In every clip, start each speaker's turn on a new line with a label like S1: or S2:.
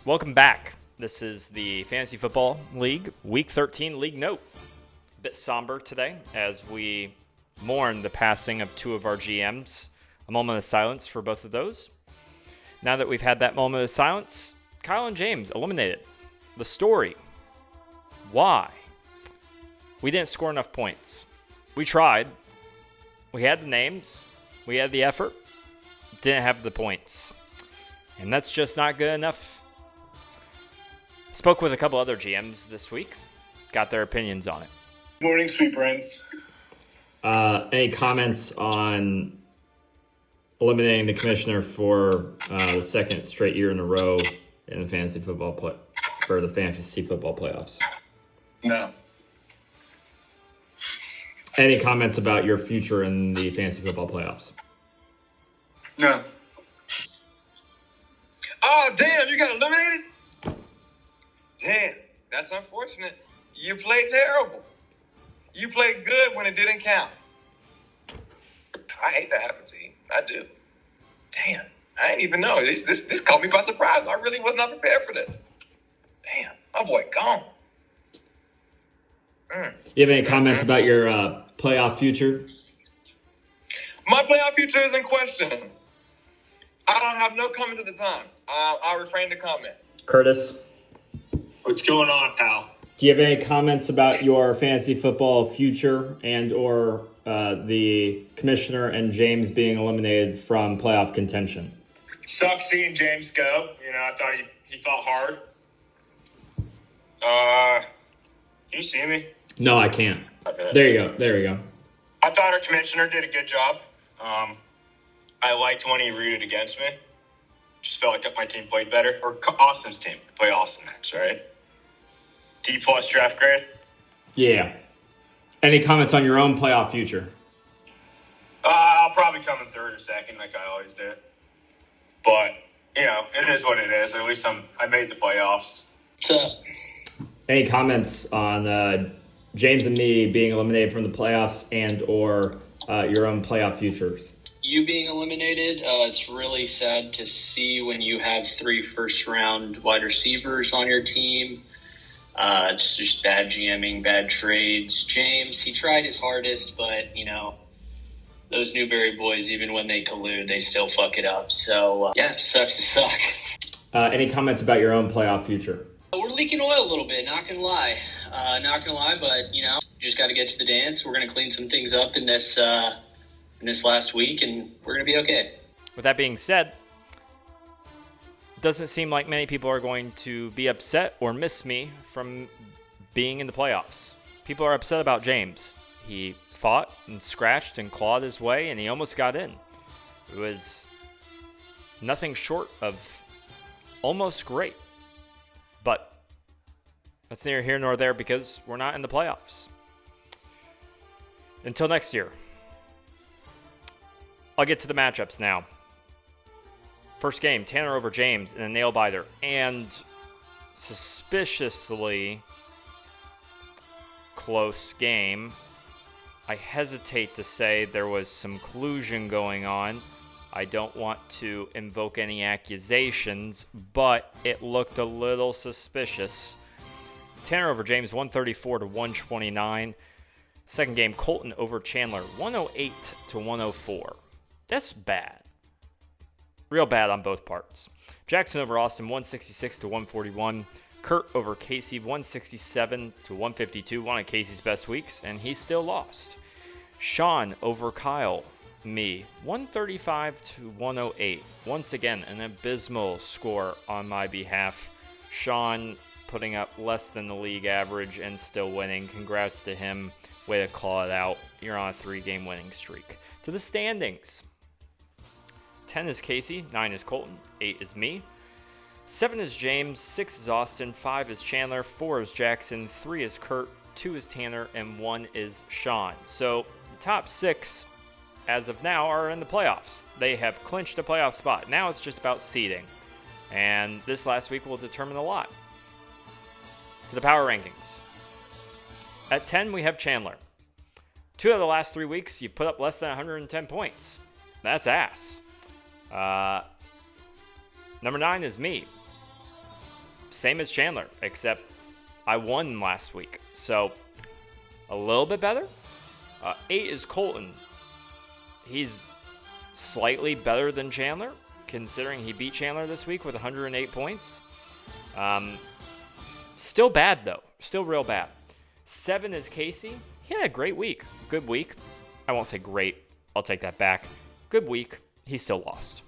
S1: Welcome back. This is the Fantasy Football League, Week 13 League Note. A bit somber today as we mourn the passing of two of our GMs. A moment of silence for both of those. Now that we've had that moment of silence, Kyle and James eliminated. The story. Why? We didn't score enough points. We tried. We had the names. We had the effort. Didn't have the points. And that's just not good enough. Spoke with a couple other GMs this week. Got their opinions on it.
S2: Morning, sweet brains.
S3: Any comments on eliminating the commissioner for the second straight year in a row in the fantasy football playoffs?
S2: No.
S3: Any comments about your future in the fantasy football playoffs?
S2: No.
S4: Oh, damn, you got eliminated? Damn, that's unfortunate. You played terrible. You played good when it didn't count. I hate that happened to you. I do. Damn, I didn't even know. This caught me by surprise. I really was not prepared for this. Damn, my boy gone.
S3: You have any comments about your playoff future?
S4: My playoff future is in question. I don't have no comments at the time. I'll refrain to comment.
S3: Curtis?
S2: What's going on, pal?
S3: Do you have any comments about your fantasy football future and or the commissioner and James being eliminated from playoff contention?
S2: Sucks seeing James go. I thought he fought hard. Can you see me?
S3: No, I can't.
S2: Okay.
S3: There we go.
S2: I thought our commissioner did a good job. I liked when he rooted against me. Just felt like my team played better. Or Austin's team. Play Austin next, right? D+ draft grade.
S3: Yeah. Any comments on your own playoff future?
S2: I'll probably come in third or second like I always do. But, it is what it is. At least I made the playoffs.
S5: What's up?
S3: Any comments on James and me being eliminated from the playoffs and or your own playoff futures?
S5: You being eliminated, it's really sad to see when you have 3 first-round wide receivers on your team. It's just bad GMing, bad trades. James, he tried his hardest, but, those Newberry boys, even when they collude, they still fuck it up. So, sucks to suck.
S3: Any comments about your own playoff future?
S5: We're leaking oil a little bit, not gonna lie. But, you just got to get to the dance. We're going to clean some things up in this last week, and we're going to be okay.
S1: With that being said, doesn't seem like many people are going to be upset or miss me from being in the playoffs. People are upset about James. He fought and scratched and clawed his way, and he almost got in. It was nothing short of almost great. But that's neither here nor there because we're not in the playoffs. Until next year. I'll get to the matchups now. First game, Tanner over James in a nail-biter. And suspiciously close game. I hesitate to say there was some collusion going on. I don't want to invoke any accusations, but it looked a little suspicious. Tanner over James, 134 to 129. Second game, Colton over Chandler, 108 to 104. That's bad. Real bad on both parts. Jackson over Austin, 166 to 141. Kurt over Casey, 167 to 152. One of Casey's best weeks, and he still lost. Sean over Kyle, me, 135 to 108. Once again, an abysmal score on my behalf. Sean putting up less than the league average and still winning. Congrats to him. Way to claw it out. You're on a 3-game winning streak. To the standings. 10 is Casey, 9 is Colton, 8 is me. 7 is James, 6 is Austin, 5 is Chandler, 4 is Jackson, 3 is Kurt, 2 is Tanner, and 1 is Sean. So the top 6, as of now, are in the playoffs. They have clinched a playoff spot. Now it's just about seeding. And this last week will determine a lot. To the power rankings. At 10, we have Chandler. 2 of the last 3 weeks, you've put up less than 110 points. That's ass. Number 9 is me. Same as Chandler, except I won last week. So a little bit better. 8 is Colton. He's slightly better than Chandler, considering he beat Chandler this week with 108 points. Still bad, though. Still real bad. 7 is Casey. He had a great week. Good week. I won't say great. I'll take that back. Good week. He still lost.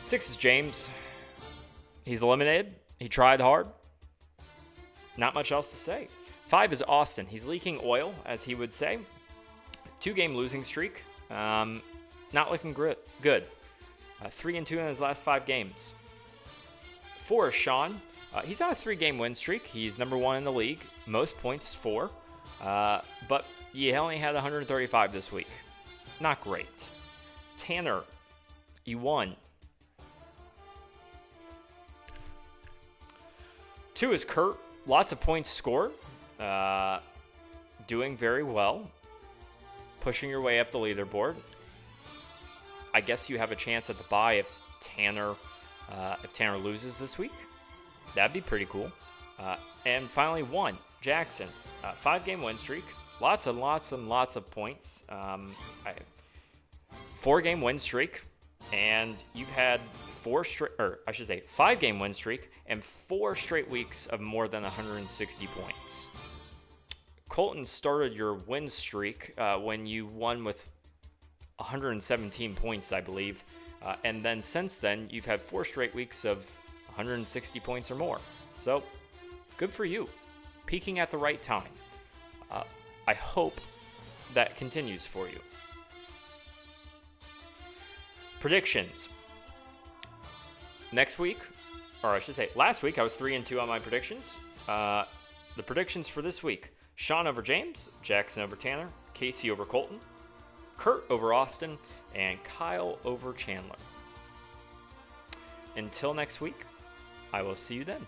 S1: 6 is James. He's eliminated. He tried hard. Not much else to say. 5 is Austin. He's leaking oil, as he would say. 2-game losing streak. Not looking good. 3-2 in his last 5 games. 4 is Sean. He's on a 3-game win streak. He's number 1 in the league. Most points, 4. But he only had 135 this week. Not great. Tanner, you won. 2 is Kurt. Lots of points scored. Doing very well. Pushing your way up the leaderboard. I guess you have a chance at the bye if Tanner loses this week. That'd be pretty cool. And finally, 1, Jackson. 5-game win streak. Lots and lots and lots of points. 4-game win streak. And you've had 5-game win streak and 4 straight weeks of more than 160 points. Colton started your win streak when you won with 117 points, I believe. And then since then, you've had 4 straight weeks of 160 points or more. So, good for you. Peaking at the right time. I hope that continues for you. Predictions. Next week, or I should say last week, I was 3-2 on my predictions. The predictions for this week: Sean over James, Jackson over Tanner, Casey over Colton, Kurt over Austin, and Kyle over Chandler. Until next week, I will see you then.